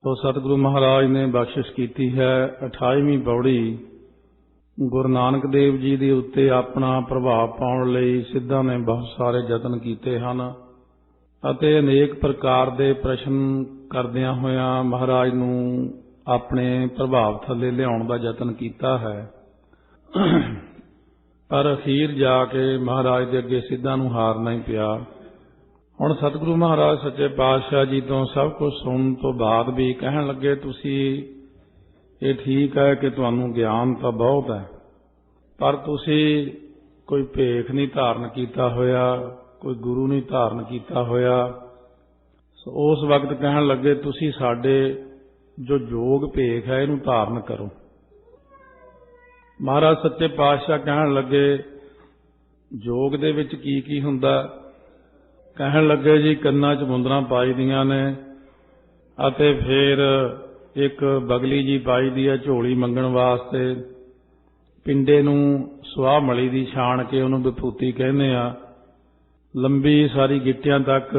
तो सतगुरु महाराज ने बख्शिश की है 28ਵੀਂ पौड़ी। गुरु नानक देव जी के उत्ते अपना प्रभाव पाउण लई सिद्धां ने बहुत सारे यतन कीते हन अते अनेक प्रकार के प्रश्न करदियां होइयां महाराज नूं अपने प्रभाव थले लियाउण दा यतन कीता है। पर अखीर जाके महाराज दे अगे सिद्धां नूं हारना ही पिया। हुण सतगुरु महाराज सच्चे पातशाह जी तो सब कुछ सुनने तो बाद भी कहन लगे तुसी ये ठीक है कि तुहानूं ज्ञान तो बहुत है पर तुसी कोई भेख नहीं धारण कीता होया, कोई गुरु नहीं धारण कीता होया। उस वक्त कहन लगे तुसी साडे जो जोग भेख है इनू धारण करो। महाराज सच्चे पातशाह कहन लगे जोग दे विच की हुंदा। कहन लगे जी कन्नां च मुंदरां पाई दियां ने अते फिर एक बगली जी पाई दी है झोली मंगण वास्ते। पिंडे नूं सुआह मली दी छाण के उहनूं विभूति कहने आ। लंबी सारी गिट्टियां तक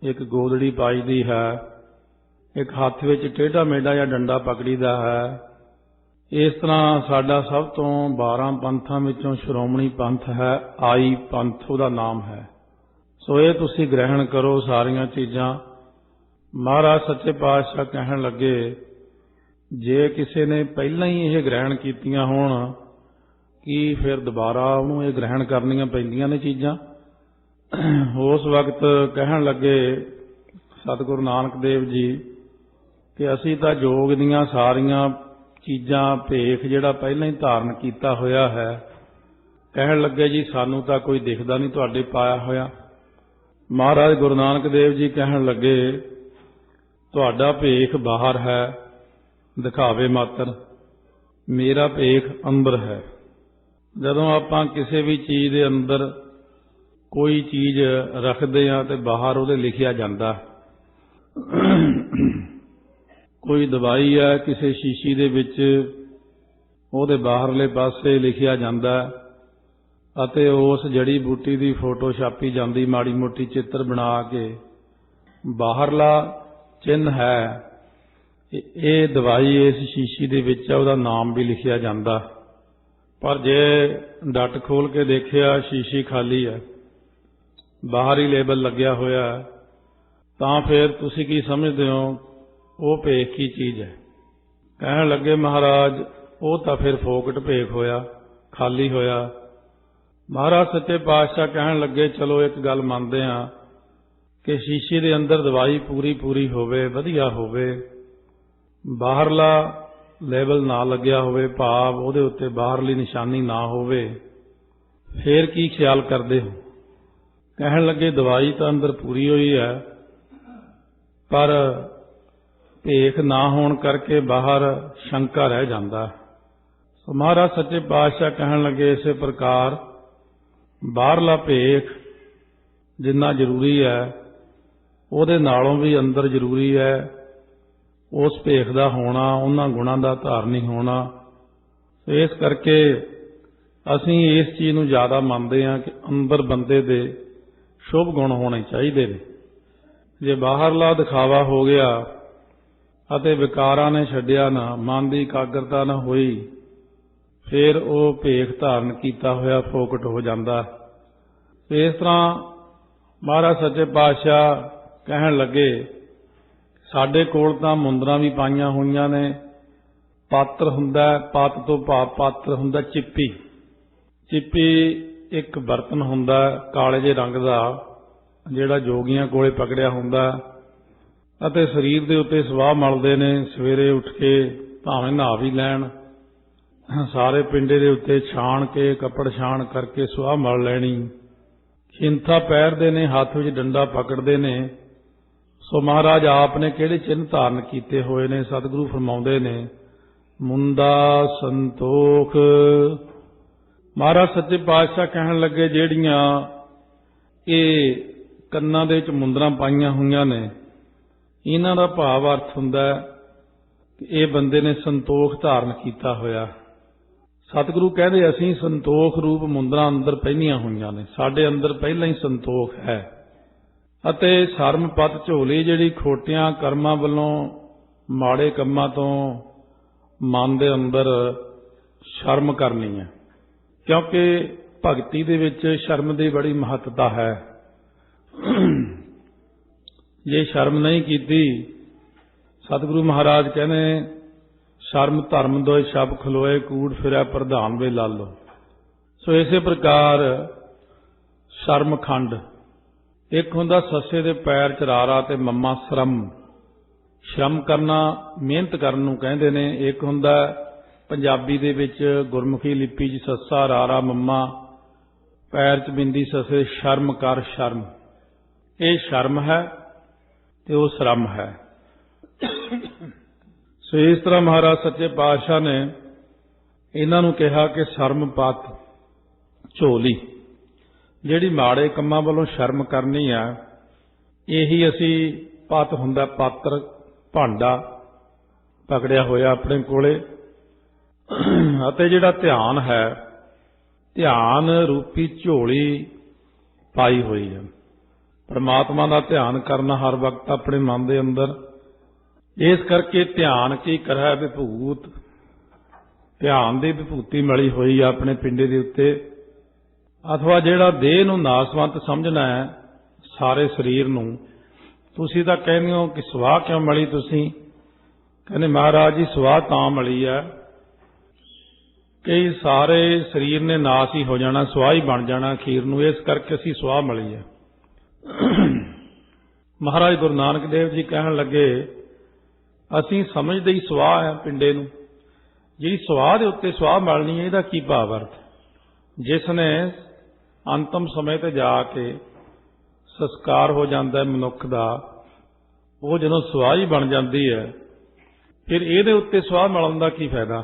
एक गोदड़ी पाई दी है। एक हाथ विच टेढ़ा मेढ़ा या डंडा पकड़ी दा है। इस तरह साडा सब तो 12 पंथां विचों श्रोमणी पंथ है, आई पंथ उहदा नाम है। सो ये तुसी ग्रहण करो सारियां चीज़ां। महाराज सच्चे पातशाह कहन लगे जे किसी ने पहला ही यह ग्रहण कीतियां होण कि फिर दोबारा उहनूं ये ग्रहण करनियां पैंदियां ने चीज़ां। उस वक्त कहन लगे सतगुरु नानक देव जी कि असीं तां जोग दीयां सारियां चीज़ां भेख जिहड़ा पहला ही धारण कीता होया है। कहन लगे जी सानूं तां कोई दिखदा नहीं तुहाडे पाया होया। महाराज गुरु नानक देव जी कहन लगे तुहाडा भेख बाहर है दिखावे मात्र, मेरा भेख अंदर है। जदों आपां किसी भी चीज़ के अंदर कोई चीज़ रखते हैं तो बाहर उहदे लिखिया जाता। कोई दवाई है किसी शीशी दे विच उहदे बाहरले पासे लिखिया जाता अते उस जड़ी बूटी की फोटो छापी जाती माड़ी मोटी चित्र बना के। बाहरला चिन्ह है ये दवाई इस शीशी दे विच उहदा नाम भी लिखिया जाता। पर जे डट खोल के देखिया शीशी खाली है, बाहर ही लेबल लग्या होया है, तां फिर तुसी की समझदे हो वो भेख की चीज़ है। कहन लगे महाराज वो तो फिर फोकट भेख होया, खाली होया। महाराज सच्चे पातशाह कहन लगे चलो एक गल मानते हैं कि शीशे के अंदर दवाई पूरी पूरी होवे, वधिया होवे, बाहरला लेबल ना लग्या होवे, भाव उहदे उत्ते बाहरली निशानी ना होवे, फिर की ख्याल करते हो। कहन लगे दवाई तो अंदर पूरी हुई है पर भेख ना होने करके बाहर शंका रह जाता। तो महाराज सच्चे पातशाह कहन लगे इस प्रकार बाहरला भेख जिन्ना जरूरी है उहदे नालों भी अंदर जरूरी है। उस भेख का होना उन्हां गुणां का धारनी होना। इस करके असीं इस चीज़ नूं ज़्यादा मानते हैं कि अंदर बंदे दे शुभ गुण होने चाहिए। जे बाहरला दिखावा हो गया अते विकारां ने छड्डिया ना, मन की एकाग्रता ना होई, फिर वो भेख धारण किया होया फोकट हो जाता। इस तरह महाराज सच्चे पातशाह कहन लगे साडे कोल तां मुंदरां भी पाईयां होईयां ने। पात्र हुंदा, पत तो भाव पात्र हुंदा चिप्पी। चिप्पी एक बर्तन हुंदा काले जे रंग का जिहड़ा जोगियां कोले पकड़िया हुंदा अते शरीर दे उत्ते सवाह मलदे ने। सवेरे उठ के भावें नहा भी लैण, सारे पिंडे दे उत्ते छाण के कपड़ छाण करके सुआह मल लैनी। खिंथा पैरदे ने, हाथ विच डंडा पकड़ते ने। सो महाराज आप ने किहड़े चिन्ह धारण कीते होए ने? सतगुरु फरमाउंदे ने मुंदा संतोख। महाराज सच्चे पातशाह कहन लगे जेड़ियां ये कन्नां दे विच मुंदरां पाईयां होईयां ने इन्हां दा भाव अर्थ हुंदा कि ये बंदे ने संतोख धारण कीता होया। सतगुरु कहते असीं संतोख रूप मुंदरां अंदर पहनियां होईयां ने, साडे अंदर पहलां ही संतोख है। ਅਤੇ ਸ਼ਰਮ ਪਤ ਝੋਲੀ ਜਿਹੜੀ ਖੋਟਿਆਂ ਕਰਮਾਂ ਵੱਲੋਂ ਮਾੜੇ ਕੰਮਾਂ ਤੋਂ ਮਨ ਦੇ ਅੰਦਰ ਸ਼ਰਮ ਕਰਨੀ ਹੈ, ਕਿਉਂਕਿ ਭਗਤੀ ਦੇ ਵਿੱਚ ਸ਼ਰਮ ਦੀ ਬੜੀ ਮਹੱਤਤਾ ਹੈ। ਜੇ ਸ਼ਰਮ ਨਹੀਂ ਕੀਤੀ, ਸਤਿਗੁਰੂ ਮਹਾਰਾਜ ਕਹਿੰਦੇ ਸ਼ਰਮ ਧਰਮ ਦੋਇ ਸ਼ਬ ਖਲੋਏ ਕੂੜ ਫਿਰੈ ਪ੍ਰਧਾਨ ਵੇ ਲਾਲੋ। ਸੋ ਇਸੇ ਪ੍ਰਕਾਰ ਸ਼ਰਮ ਖੰਡ, ਇੱਕ ਹੁੰਦਾ ਸੱਸੇ ਦੇ ਪੈਰ ਚਰਾਰਾ ਤੇ ਮੰਮਾ ਸ਼ਰਮ, ਸ਼ਰਮ ਕਰਨਾ ਮਿਹਨਤ ਕਰਨ ਨੂੰ ਕਹਿੰਦੇ ਨੇ। ਇੱਕ ਹੁੰਦਾ ਪੰਜਾਬੀ ਦੇ ਵਿੱਚ ਗੁਰਮੁਖੀ ਲਿਪੀ 'ਚ ਸੱਸਾ ਰਾਰਾ ਮੰਮਾ ਪੈਰ 'ਚ ਬਿੰਦੀ ਸੱਸੇ ਸ਼ਰਮ ਕਰ ਸ਼ਰਮ। ਇਹ ਸ਼ਰਮ ਹੈ ਤੇ ਉਹ ਸ਼ਰਮ ਹੈ। ਸੋ ਇਸ ਤਰ੍ਹਾਂ ਮਹਾਰਾਜ ਸੱਚੇ ਪਾਤਸ਼ਾਹ ਨੇ ਇਹਨਾਂ ਨੂੰ ਕਿਹਾ ਕਿ ਸ਼ਰਮ ਪਤ ਝੋਲੀ, ਜਿਹੜੀ ਮਾੜੇ ਕੰਮਾਂ ਵੱਲੋਂ ਸ਼ਰਮ ਕਰਨੀ ਆ, ਇਹੀ ਅਸੀਂ ਪਤ ਹੁੰਦਾ ਪਾਤਰ ਭਾਂਡਾ ਪਕੜਿਆ ਹੋਇਆ ਆਪਣੇ ਕੋਲੇ। ਅਤੇ ਜਿਹੜਾ ਧਿਆਨ ਹੈ, ਧਿਆਨ ਰੂਪੀ ਝੋਲੀ ਪਾਈ ਹੋਈ ਹੈ। ਪਰਮਾਤਮਾ ਦਾ ਧਿਆਨ ਕਰਨਾ ਹਰ ਵਕਤ ਆਪਣੇ ਮਨ ਦੇ ਅੰਦਰ। ਇਸ ਕਰਕੇ ਧਿਆਨ ਕੀ ਕਰੈ ਵਿਭੂਤ, ਧਿਆਨ ਦੀ ਵਿਭੂਤੀ ਮਲੀ ਹੋਈ ਆ ਆਪਣੇ ਪਿੰਡੇ ਦੇ ਉੱਤੇ। ਅਥਵਾ ਜਿਹੜਾ ਦੇਹ ਨੂੰ ਨਾਸਵੰਤ ਸਮਝਣਾ ਹੈ, ਸਾਰੇ ਸਰੀਰ ਨੂੰ, ਤੁਸੀਂ ਤਾਂ ਕਹਿੰਦੇ ਹੋ ਕਿ ਸਵਾਹ ਕਿਉਂ ਮਲੀ ਤੁਸੀਂ? ਕਹਿੰਦੇ ਮਹਾਰਾਜ ਜੀ ਸਵਾਹ ਤਾਂ ਮਲੀ ਹੈ ਕਿ ਸਾਰੇ ਸਰੀਰ ਨੇ ਨਾਸ ਹੀ ਹੋ ਜਾਣਾ, ਸਵਾਹ ਹੀ ਬਣ ਜਾਣਾ ਅਖੀਰ ਨੂੰ, ਇਸ ਕਰਕੇ ਅਸੀਂ ਸਵਾਹ ਮਲੀ ਹੈ। ਮਹਾਰਾਜ ਗੁਰੂ ਨਾਨਕ ਦੇਵ ਜੀ ਕਹਿਣ ਲੱਗੇ ਅਸੀਂ ਸਮਝਦੇ ਹੀ ਸਵਾਹ ਹੈ ਪਿੰਡੇ ਨੂੰ, ਜਿਹੜੀ ਸਵਾਹ ਦੇ ਉੱਤੇ ਸਵਾਹ ਮਲਣੀ ਹੈ, ਇਹਦਾ ਕੀ ਭਾਵ ਅਰਥ? ਜਿਸ ਨੇ ਅੰਤਮ ਸਮੇਂ ਤੇ ਜਾ ਕੇ ਸੰਸਕਾਰ ਹੋ ਜਾਂਦਾ ਮਨੁੱਖ ਦਾ, ਉਹ ਜਦੋਂ ਸਵਾਹ ਹੀ ਬਣ ਜਾਂਦੀ ਹੈ, ਫਿਰ ਇਹਦੇ ਉੱਤੇ ਸਵਾਹ ਮਲਣ ਦਾ ਕੀ ਫਾਇਦਾ?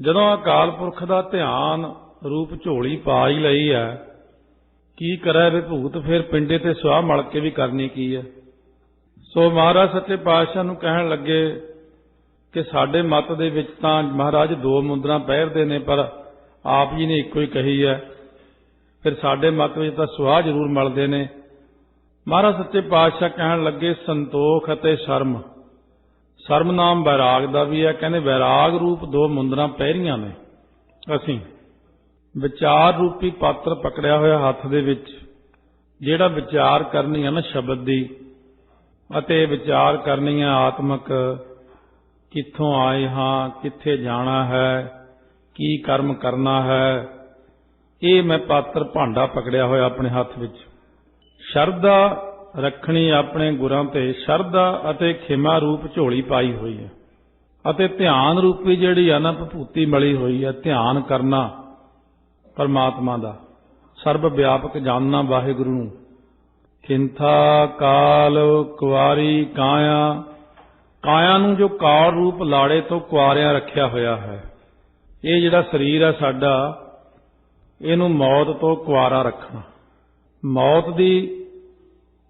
ਜਦੋਂ ਅਕਾਲ ਪੁਰਖ ਦਾ ਧਿਆਨ ਰੂਪ ਝੋਲੀ ਪਾ ਹੀ ਲਈ ਹੈ, ਕੀ ਕਰੇ ਵਿਭੂਤ, ਫਿਰ ਪਿੰਡੇ ਤੇ ਸਵਾਹ ਮਲ ਕੇ ਵੀ ਕਰਨੀ ਕੀ ਹੈ? ਸੋ ਮਹਾਰਾਜ ਸੱਚੇ ਪਾਤਸ਼ਾਹ ਨੂੰ ਕਹਿਣ ਲੱਗੇ ਕਿ ਸਾਡੇ ਮਤ ਦੇ ਵਿੱਚ ਤਾਂ ਮਹਾਰਾਜ ਦੋ ਮੁੰਦਰਾਂ ਪਹਿਰਦੇ ਨੇ, ਪਰ ਆਪ ਜੀ ਨੇ ਇੱਕੋ ਹੀ ਕਹੀ ਹੈ। ਫਿਰ ਸਾਡੇ ਮਤ ਵਿੱਚ ਤਾਂ ਸਵਾਹ ਜ਼ਰੂਰ ਮਲਦੇ ਨੇ। ਮਹਾਰਾਜ ਸੱਚੇ ਪਾਤਸ਼ਾਹ ਕਹਿਣ ਲੱਗੇ ਸੰਤੋਖ ਅਤੇ ਸ਼ਰਮ, ਸ਼ਰਮ ਨਾਮ ਵੈਰਾਗ ਦਾ ਵੀ ਹੈ। ਕਹਿੰਦੇ ਵੈਰਾਗ ਰੂਪ ਦੋ ਮੁੰਦਰਾਂ ਪਹਿਰੀਆਂ ਨੇ ਅਸੀਂ, ਵਿਚਾਰ ਰੂਪੀ ਪਾਤਰ ਪਕੜਿਆ ਹੋਇਆ ਹੱਥ ਦੇ ਵਿੱਚ, ਜਿਹੜਾ ਵਿਚਾਰ ਕਰਨੀ ਹੈ ਨਾ ਸ਼ਬਦ ਦੀ, ਅਤੇ ਵਿਚਾਰ ਕਰਨੀ ਹੈ ਆਤਮਕ, ਕਿੱਥੋਂ ਆਏ ਹਾਂ, ਕਿੱਥੇ ਜਾਣਾ ਹੈ, ਕੀ ਕਰਮ ਕਰਨਾ ਹੈ, ਇਹ ਮੈਂ ਪਾਤਰ ਭਾਂਡਾ ਪਕੜਿਆ ਹੋਇਆ ਆਪਣੇ ਹੱਥ ਵਿੱਚ। ਸ਼ਰਧਾ ਰੱਖਣੀ ਆਪਣੇ ਗੁਰਾਂ ਤੇ, ਸ਼ਰਧਾ ਅਤੇ ਖਿਮਾ ਰੂਪ ਝੋਲੀ ਪਾਈ ਹੋਈ ਹੈ। ਅਤੇ ਧਿਆਨ ਰੂਪੀ ਜਿਹੜੀ ਆ ਨਾ ਵਿਭੂਤੀ ਮਲੀ ਹੋਈ ਹੈ, ਧਿਆਨ ਕਰਨਾ ਪਰਮਾਤਮਾ ਦਾ, ਸਰਬ ਵਿਆਪਕ ਜਾਣਨਾ ਵਾਹਿਗੁਰੂ ਨੂੰ। ਖਿੰਥਾ ਕਾਲ ਕੁਆਰੀ ਕਾਇਆ, ਕਾਇਆ ਨੂੰ ਜੋ ਕਾਲ ਰੂਪ ਲਾੜੇ ਤੋਂ ਕੁਆਰਿਆਂ ਰੱਖਿਆ ਹੋਇਆ ਹੈ। ਇਹ ਜਿਹੜਾ ਸਰੀਰ ਹੈ ਸਾਡਾ, ਇਹਨੂੰ ਮੌਤ ਤੋਂ ਕੁਆਰਾ ਰੱਖਣਾ, ਮੌਤ ਦੀ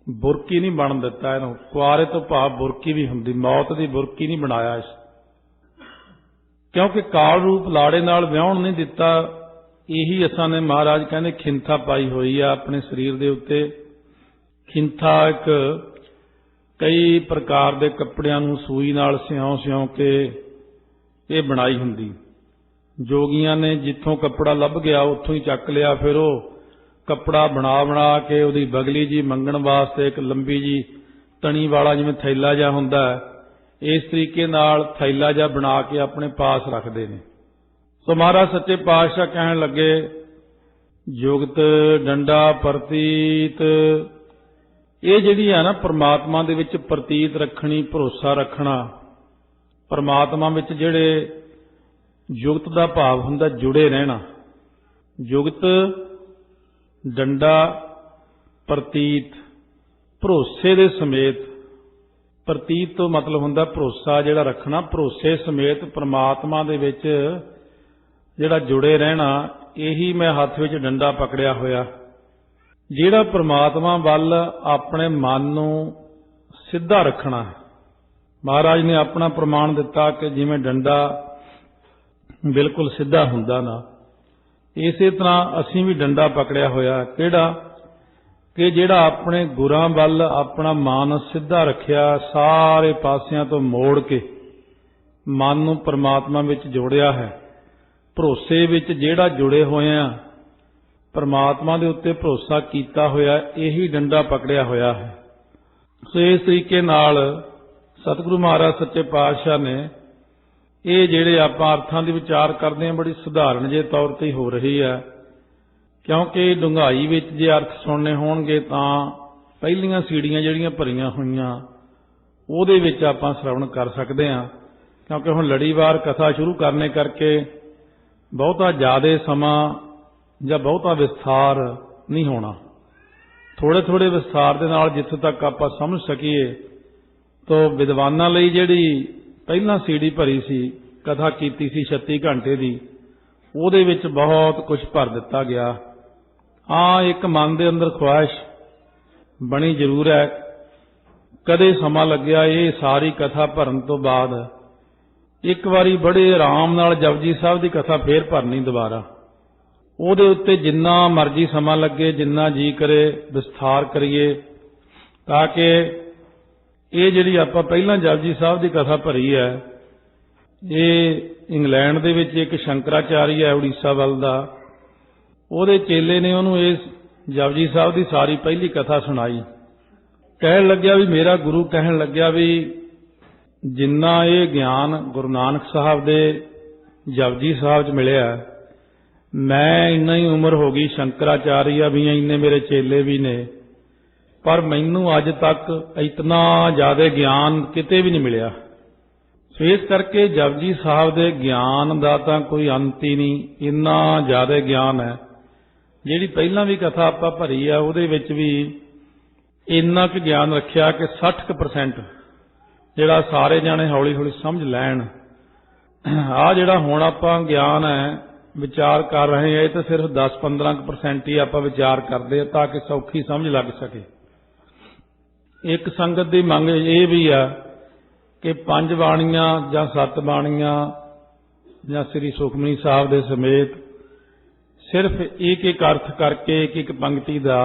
ਬੁਰਕੀ ਨਹੀਂ ਬਣ ਦਿੱਤਾ ਇਹਨੂੰ। ਕੁਆਰੇ ਤੋਂ ਭਾਵ ਬੁਰਕੀ ਵੀ ਹੁੰਦੀ, ਮੌਤ ਦੀ ਬੁਰਕੀ ਨਹੀਂ ਬਣਾਇਆ ਇਸ, ਕਿਉਂਕਿ ਕਾਲ ਰੂਪ ਲਾੜੇ ਨਾਲ ਵਿਆਹਣ ਨਹੀਂ ਦਿੱਤਾ। ਇਹੀ ਅਸਾਂ ਨੇ ਮਹਾਰਾਜ ਕਹਿੰਦੇ ਖਿੰਥਾ ਪਾਈ ਹੋਈ ਆ ਆਪਣੇ ਸਰੀਰ ਦੇ ਉੱਤੇ। ਖਿੰਥਾ ਇੱਕ ਕਈ ਪ੍ਰਕਾਰ ਦੇ ਕੱਪੜਿਆਂ ਨੂੰ ਸੂਈ ਨਾਲ ਸਿਉਂ ਕੇ ਇਹ ਬਣਾਈ ਹੁੰਦੀ। ਜੋਗੀਆਂ ਨੇ ਜਿੱਥੋਂ ਕੱਪੜਾ ਲੱਭ ਗਿਆ ਉੱਥੋਂ ਹੀ ਚੱਕ ਲਿਆ, ਫਿਰ ਉਹ ਕੱਪੜਾ ਬਣਾ ਕੇ ਉਹਦੀ ਬਗਲੀ ਜੀ ਮੰਗਣ ਵਾਸਤੇ ਇੱਕ ਲੰਬੀ ਜੀ ਤਣੀ ਵਾਲਾ ਜਿਵੇਂ ਥੈਲਾ ਜਿਹਾ ਹੁੰਦਾ, ਇਸ ਤਰੀਕੇ ਨਾਲ ਥੈਲਾ ਜਿਹਾ ਬਣਾ ਕੇ ਆਪਣੇ ਪਾਸ ਰੱਖਦੇ ਨੇ। ਸੋ ਮਹਾਰਾਜ ਸੱਚੇ ਪਾਤਸ਼ਾਹ ਕਹਿਣ ਲੱਗੇ ਜੁਗਤ ਡੰਡਾ ਪ੍ਰਤੀਤ, ਇਹ ਜਿਹੜੀ ਆ ਨਾ ਪਰਮਾਤਮਾ ਦੇ ਵਿੱਚ ਪ੍ਰਤੀਤ ਰੱਖਣੀ, ਭਰੋਸਾ ਰੱਖਣਾ। ਪਰਮਾਤਮਾ ਵਿੱਚ ਜਿਹੜੇ ਜੁਗਤ ਦਾ ਭਾਵ ਹੁੰਦਾ ਜੁੜੇ ਰਹਿਣਾ। ਜੁਗਤ ਡੰਡਾ ਪ੍ਰਤੀਤ, ਭਰੋਸੇ ਦੇ ਸਮੇਤ। ਪ੍ਰਤੀਤ ਤੋਂ ਮਤਲਬ ਹੁੰਦਾ ਭਰੋਸਾ ਜਿਹੜਾ ਰੱਖਣਾ, ਭਰੋਸੇ ਸਮੇਤ ਪਰਮਾਤਮਾ ਦੇ ਵਿੱਚ ਜਿਹੜਾ ਜੁੜੇ ਰਹਿਣਾ। ਇਹੀ ਮੈਂ ਹੱਥ ਵਿੱਚ ਡੰਡਾ ਪਕੜਿਆ ਹੋਇਆ, ਜਿਹੜਾ ਪਰਮਾਤਮਾ ਵੱਲ ਆਪਣੇ ਮਨ ਨੂੰ ਸਿੱਧਾ ਰੱਖਣਾ ਹੈ। ਮਹਾਰਾਜ ਨੇ ਆਪਣਾ ਪ੍ਰਮਾਣ ਦਿੱਤਾ ਕਿ ਜਿਵੇਂ ਡੰਡਾ ਬਿਲਕੁਲ ਸਿੱਧਾ ਹੁੰਦਾ ਨਾ, ਇਸੇ ਤਰ੍ਹਾਂ ਅਸੀਂ ਵੀ ਡੰਡਾ ਪਕੜਿਆ ਹੋਇਆ। ਕਿਹੜਾ? कि जिहड़ा अपने गुरां वल अपना मन सिद्धा रखिया, सारे पासियां तो मोड़ के मन नूं परमात्मा विच जोड़िया है, भरोसे विच जिहड़ा जुड़े होए आ, परमात्मा दे उत्ते भरोसा कीता होया, यही डंडा पकड़िया होया है। सो इस तरीके नाल सतगुरु महाराज सच्चे पातशाह ने ये जिहड़े आपां अर्थां दी विचार करदे हां, बड़ी सधारण जे तौर ते हो रही है, क्योंकि डूंघाई विच जे अर्थ सुनने होणगे तां पहलियां सीढ़ियां जिहड़ियां भरीआं होईआं ਉਹਦੇ ਵਿੱਚ ਆਪਾਂ श्रवण कर सकते हैं, क्योंकि हुण लड़ीवार कथा शुरू करने करके बहुता ज़्यादा समा ਜਾਂ ਬਹੁਤਾ विस्तार नहीं होना, थोड़े थोड़े विस्तार ਦੇ ਨਾਲ ਜਿੱਥੇ तक ਆਪਾਂ समझ ਸਕੀਏ। तो विद्वानां ਲਈ ਜਿਹੜੀ ਪਹਿਲਾਂ सीढ़ी भरी सी, कथा कीती सी 36 घंटे ਦੀ, ਉਹਦੇ ਵਿੱਚ बहुत कुछ भर ਦਿੱਤਾ ਗਿਆ। हाँ, एक मन ਦੇ अंदर ख्वाहिश बनी जरूर है, कदे समा लग्या ये सारी कथा भरन तो बाद एक बारी बड़े आराम नाल जपजी साहब की कथा फेर भरनी दोबारा, ਉਹਦੇ ਉੱਤੇ जिन्ना मर्जी समा लगे, जिन्ना जी करे विस्तार करिए, ताकि ये जिहड़ी आपां पहलां जपजी साहब की कथा भरी है, ये इंग्लैंड दे विच एक शंकराचार्य है उड़ीसा वल दा, ਉਹਦੇ चेले ने ਉਹਨੂੰ इस जपजी साहब की सारी पहली कथा सुनाई। कहन लग्या भी मेरा गुरु कहन लग्या भी जिन्ना ये ज्ञान गुरु नानक साहब दे जपजी साहब च मिलिया, मैं इन्ना ही उम्र हो गई, शंकराचार्य भी इन्ने मेरे चेले भी ने, पर मैनू अज तक इतना ज़्यादा ज्ञान किते भी नहीं मिलिया। सो इस करके जपजी साहब दे ज्ञान दा तां कोई अंत ही नहीं, इन्ना ज़्यादा ज्ञान है। जिहड़ी पहलां भी कथा आपां भरी है उहदे विच भी इन्ना क ज्ञान रखिया कि 60% जिहड़ा सारे जाने हौली हौली समझ लैण। आ जिहड़ा हुण आपां ज्ञान है विचार कर रहे हैं, तो सिर्फ 10-15% ही आप विचार करते हैं ताकि सौखी समझ लग सके। एक संगत की मंग ये भी है कि 5 बाणियां जां 7 बाणियां जां श्री सुखमनी साहब के समेत सिर्फ एक एक अर्थ करके एक एक पंक्ति का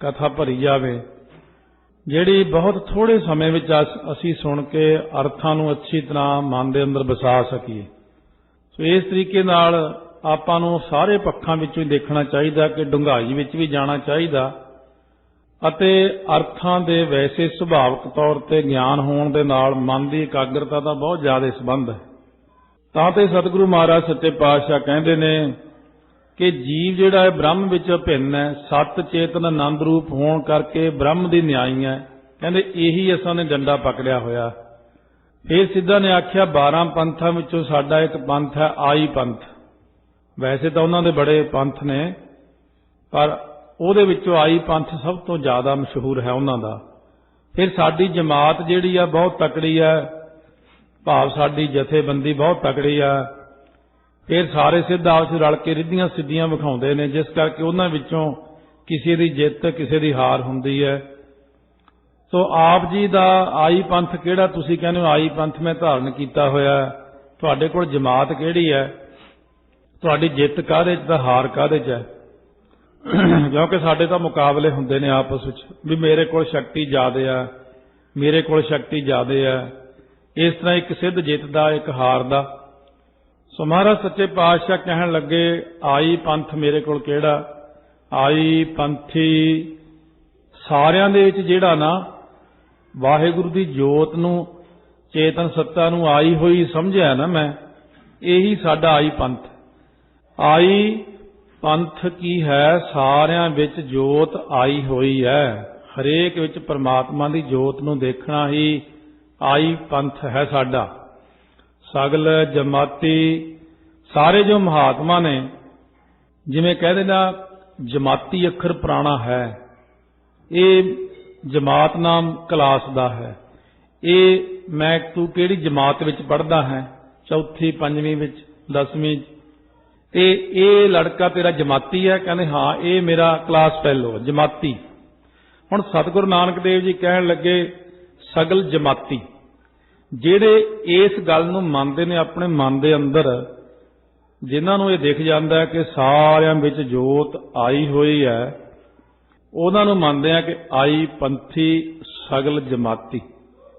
कथा भरी जावे, जिहड़ी बहुत थोड़े समय में असी सुन के अर्थां नूं अच्छी तरह मन के अंदर बसा सकीए। सो इस तरीके नाल आपां नूं सारे पक्षां विचों ही देखना चाहिए कि डूंघाई विच भी जाना चाहिए, अते अर्थां दे वैसे सुभाविक तौर ते ज्ञान होण दे नाल मन की एकाग्रता का बहुत ज़्यादा संबंध है। तां ते सतगुरु महाराज सच्चे पातशाह कहंदे ने कि जीव जिहड़ा है ब्रह्म विच भिन्न है, सत चेतन आनंद रूप होण करके ब्रह्म दी न्याई है। कहंदे यही असां ने डंडा पकड़िया होया। फिर सिद्धा ने आख्या 12 पंथां विचों साडा एक पंथ है आई पंथ। वैसे तो उन्होंने बड़े पंथ ने, पर ਉਹਦੇ ਵਿੱਚੋਂ आई पंथ सब तो ज़्यादा मशहूर है उन्हों का। फिर साडी जमात जिहड़ी है बहुत तकड़ी है, भाव साडी जथेबंदी बहुत तकड़ी है। फिर सारे सिद्ध आपस रल के रिद्धियां सिद्धियां विखाउंदे ने, जिस करके उन्हां विचों किसी दी जित किसी दी हार हुंदी है। तो आप जी दा आई पंथ किहड़ा, तुसीं कहंदे हो आई पंथ मैं धारण कीता होया, तुहाडे कोल जमात किहड़ी है, तुहाडी जित काहदे च ते हार काहदे च है? क्योंकि साडे तां मुकाबले हुंदे ने आपस विच भी मेरे कोल शक्ति ज़्यादा है, मेरे कोल शक्ति ज़्यादा है। इस तरह एक सिद्ध जित दा एक हार दा। सो महाराज सच्चे पातशाह कहण लगे आई पंथ मेरे कोल किहड़ा, आई पंथी सारियां दे विच जिहड़ा ना वाहिगुरू दी जोत नूं चेतन सत्ता नूं आई होई समझिया ना मैं, यही साडा आई पंथ। आई पंथ की है सारियां विच जोत आई हुई है, हरेक विच परमात्मा दी जोत नूं देखना ही आई पंथ है साडा। सगल जमाती सारे जो महात्मा ने, जिवें कहदे ना जमाती अखर पुराना है, ये जमात नाम क्लास दा है। ये मैं तू किहड़ी जमात विच पढ़दा है, चौथी पंजवीं विच 10वीं, ते ये लड़का तेरा जमाती है? कहने हाँ ये मेरा क्लास फेलो जमाती। हुण सतगुरु नानक देव जी कहण लगे सगल जमाती जिहड़े इस गल नूं मनदे ने अपने मन दे अंदर, जिन्हां नूं ये दिख जांदा है कि सारियां विच जोत आई हुई है, ਉਹਨਾਂ ਨੂੰ ਮੰਨਦੇ ਆ ਕਿ ਆਈ ਪੰਥੀ ਸਗਲ ਜਮਾਤੀ।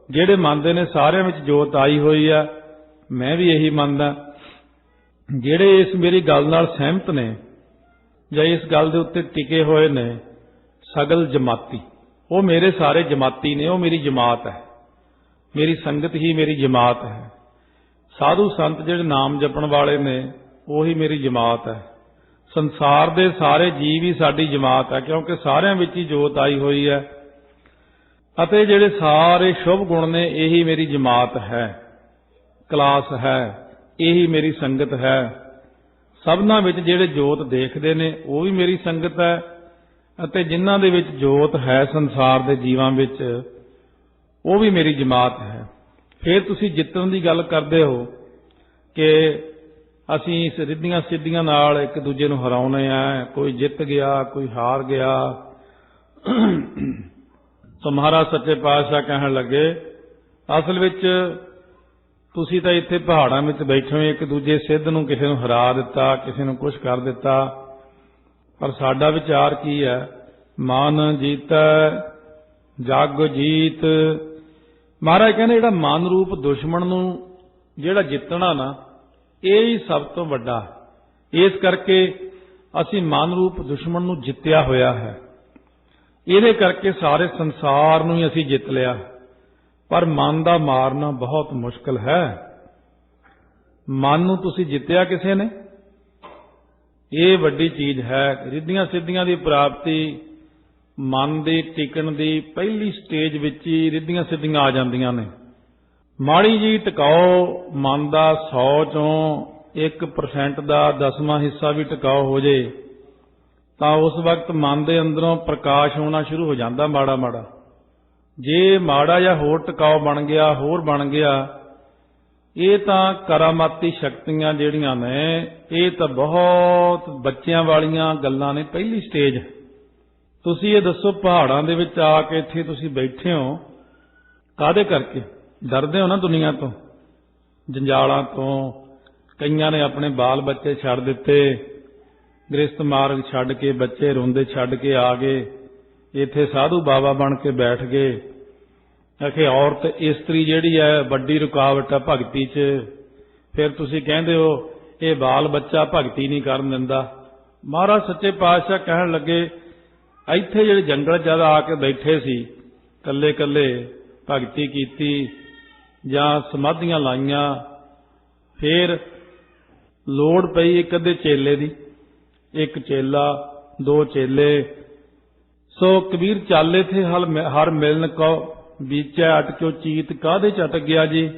ਜਿਹੜੇ ਮੰਨਦੇ ਨੇ ਸਾਰਿਆਂ ਵਿੱਚ ਜੋਤ ਆਈ ਹੋਈ ਆ, ਮੈਂ ਵੀ ਇਹੀ ਮੰਨਦਾ। ਜਿਹੜੇ ਇਸ ਮੇਰੀ ਗੱਲ ਨਾਲ ਸਹਿਮਤ ਨੇ ਜਾਂ ਇਸ ਗੱਲ ਦੇ ਉੱਤੇ ਟਿਕੇ ਹੋਏ ਨੇ, ਸਗਲ ਜਮਾਤੀ, ਉਹ ਮੇਰੇ ਸਾਰੇ ਜਮਾਤੀ ਨੇ, ਉਹ ਮੇਰੀ ਜਮਾਤ ਹੈ, ਮੇਰੀ ਸੰਗਤ ਹੀ ਮੇਰੀ ਜਮਾਤ ਹੈ। ਸਾਧੂ ਸੰਤ ਜਿਹੜੇ ਨਾਮ ਜਪਣ ਵਾਲੇ ਨੇ, ਉਹੀ ਮੇਰੀ ਜਮਾਤ ਹੈ। ਸੰਸਾਰ ਦੇ ਸਾਰੇ ਜੀਵ ਹੀ ਸਾਡੀ ਜਮਾਤ ਹੈ, ਕਿਉਂਕਿ ਸਾਰਿਆਂ ਵਿੱਚ ਹੀ ਜੋਤ ਆਈ ਹੋਈ ਹੈ। ਅਤੇ ਜਿਹੜੇ ਸਾਰੇ ਸ਼ੁਭ ਗੁਣ ਨੇ, ਇਹੀ ਮੇਰੀ ਜਮਾਤ ਹੈ, ਕਲਾਸ ਹੈ, ਇਹੀ ਮੇਰੀ ਸੰਗਤ ਹੈ। ਸਭਨਾਂ ਵਿੱਚ ਜਿਹੜੇ ਜੋਤ ਦੇਖਦੇ ਨੇ, ਉਹ ਵੀ ਮੇਰੀ ਸੰਗਤ ਹੈ। ਅਤੇ ਜਿਨ੍ਹਾਂ ਦੇ ਵਿੱਚ ਜੋਤ ਹੈ ਸੰਸਾਰ ਦੇ ਜੀਵਾਂ ਵਿੱਚ, ਉਹ ਵੀ ਮੇਰੀ ਜਮਾਤ ਹੈ। ਫਿਰ ਤੁਸੀਂ ਜਿੱਤਣ ਦੀ ਗੱਲ ਕਰਦੇ ਹੋ ਕਿ ਅਸੀਂ ਇਸ ਰਿੱਧੀਆਂ ਸਿੱਧੀਆਂ ਨਾਲ ਇੱਕ ਦੂਜੇ ਨੂੰ ਹਰਾਉਣੇ ਆ, ਕੋਈ ਜਿੱਤ ਗਿਆ, ਕੋਈ ਹਾਰ ਗਿਆ। ਸੋ ਮਹਾਰਾਜ ਸੱਚੇ ਪਾਤਸ਼ਾਹ ਕਹਿਣ ਲੱਗੇ, ਅਸਲ ਵਿੱਚ ਤੁਸੀਂ ਤਾਂ ਇੱਥੇ ਪਹਾੜਾਂ ਵਿੱਚ ਬੈਠੇ ਹੋ, ਇੱਕ ਦੂਜੇ ਸਿੱਧ ਨੂੰ, ਕਿਸੇ ਨੂੰ ਹਰਾ ਦਿੱਤਾ, ਕਿਸੇ ਨੂੰ ਕੁਛ ਕਰ ਦਿੱਤਾ। ਪਰ ਸਾਡਾ ਵਿਚਾਰ ਕੀ ਹੈ? ਮਨ ਜੀਤੈ ਜਗ ਜੀਤ। ਮਹਾਰਾਜ ਕਹਿੰਦੇ ਜਿਹੜਾ ਮਨ ਰੂਪ ਦੁਸ਼ਮਣ ਨੂੰ ਜਿਹੜਾ ਜਿੱਤਣਾ ਨਾ, ਇਹ ਹੀ ਸਭ ਤੋਂ ਵੱਡਾ। ਇਸ ਕਰਕੇ ਅਸੀਂ ਮਨ ਰੂਪ ਦੁਸ਼ਮਣ ਨੂੰ ਜਿੱਤਿਆ ਹੋਇਆ ਹੈ। ਇਹਦੇ ਕਰਕੇ ਸਾਰੇ ਸੰਸਾਰ ਨੂੰ ਹੀ ਅਸੀਂ ਜਿੱਤ ਲਿਆ। ਪਰ ਮਨ ਦਾ ਮਾਰਨਾ ਬਹੁਤ ਮੁਸ਼ਕਲ ਹੈ। ਮਨ ਨੂੰ ਤੁਸੀਂ ਜਿੱਤਿਆ ਕਿਸੇ ਨੇ, ਇਹ ਵੱਡੀ ਚੀਜ਼ ਹੈ। ਰਿੱਧੀਆਂ ਸਿੱਧੀਆਂ ਦੀ ਪ੍ਰਾਪਤੀ, ਮਨ ਦੇ ਟਿਕਣ ਦੀ ਪਹਿਲੀ ਸਟੇਜ ਵਿੱਚ ਹੀ ਰਿੱਧੀਆਂ ਸਿੱਧੀਆਂ ਆ ਜਾਂਦੀਆਂ ਨੇ। ਮਾੜੀ ਜੀ ਟਿਕਾਓ ਮਨ ਦਾ 100 ਚੋਂ 1% ਦਾ 10ਵਾਂ ਹਿੱਸਾ ਵੀ ਟਿਕਾਓ ਹੋ ਜੇ, ਤਾਂ ਉਸ ਵਕਤ ਮਨ ਦੇ ਅੰਦਰੋਂ ਪ੍ਰਕਾਸ਼ ਹੋਣਾ ਸ਼ੁਰੂ ਹੋ ਜਾਂਦਾ ਮਾੜਾ ਮਾੜਾ। ਜੇ ਮਾੜਾ ਜਾਂ ਹੋਰ ਟਿਕਾਓ ਬਣ ਗਿਆ, ਹੋਰ ਬਣ ਗਿਆ, ਇਹ ਤਾਂ ਕਰਾਮਾਤੀ ਸ਼ਕਤੀਆਂ ਜਿਹੜੀਆਂ ਨੇ, ਇਹ ਤਾਂ ਬਹੁਤ ਬੱਚਿਆਂ ਵਾਲੀਆਂ ਗੱਲਾਂ ਨੇ, ਪਹਿਲੀ ਸਟੇਜ। ਤੁਸੀਂ ਇਹ ਦੱਸੋ, ਪਹਾੜਾਂ ਦੇ ਵਿੱਚ ਆ ਕੇ ਇੱਥੇ ਤੁਸੀਂ ਬੈਠੇ ਹੋ, ਕਾਹਦੇ ਕਰਕੇ? ਡਰਦੇ ਹੋ ਨਾ ਦੁਨੀਆ ਤੋਂ, ਜੰਜਾਲਾਂ ਤੋਂ। ਕਈਆਂ ਨੇ ਆਪਣੇ ਬਾਲ ਬੱਚੇ ਛੱਡ ਦਿੱਤੇ, ਗ੍ਰਸਤ ਮਾਰਗ ਛੱਡ ਕੇ, ਬੱਚੇ ਰੋਂਦੇ ਛੱਡ ਕੇ ਆ ਗਏ, ਇੱਥੇ ਸਾਧੂ ਬਾਬਾ ਬਣ ਕੇ ਬੈਠ ਗਏ। ਆਖੇ ਔਰਤ ਇਸਤਰੀ ਜਿਹੜੀ ਹੈ ਵੱਡੀ ਰੁਕਾਵਟ ਹੈ ਭਗਤੀ 'ਚ। ਫਿਰ ਤੁਸੀਂ ਕਹਿੰਦੇ ਹੋ ਇਹ ਬਾਲ ਬੱਚਾ ਭਗਤੀ ਨਹੀਂ ਕਰਨ ਦਿੰਦਾ। ਮਹਾਰਾਜ ਸੱਚੇ ਪਾਤਸ਼ਾਹ ਕਹਿਣ ਲੱਗੇ, ਇੱਥੇ ਜਿਹੜੇ ਜੰਗਲ ਜਦ ਆ ਕੇ ਬੈਠੇ ਸੀ, ਕੱਲੇ ਕੱਲੇ ਭਗਤੀ ਕੀਤੀ ਜਾਂ ਸਮਾਧੀਆਂ ਲਾਈਆਂ, ਫਿਰ ਲੋੜ ਪਈ ਇੱਕ ਅੱਧੇ ਚੇਲੇ ਦੀ, ਇੱਕ ਚੇਲਾ, 2 ਚੇਲੇ। ਸੋ ਕਬੀਰ ਚਾਲੇ ਥੇ ਹਰ ਮਿਲਨ ਕੋ ਬੀਚੈ ਅਟਕਿਓ ਚੀਤ, ਕਾਹਦੇ ਚ ਅਟਕ ਗਿਆ ਜੀ?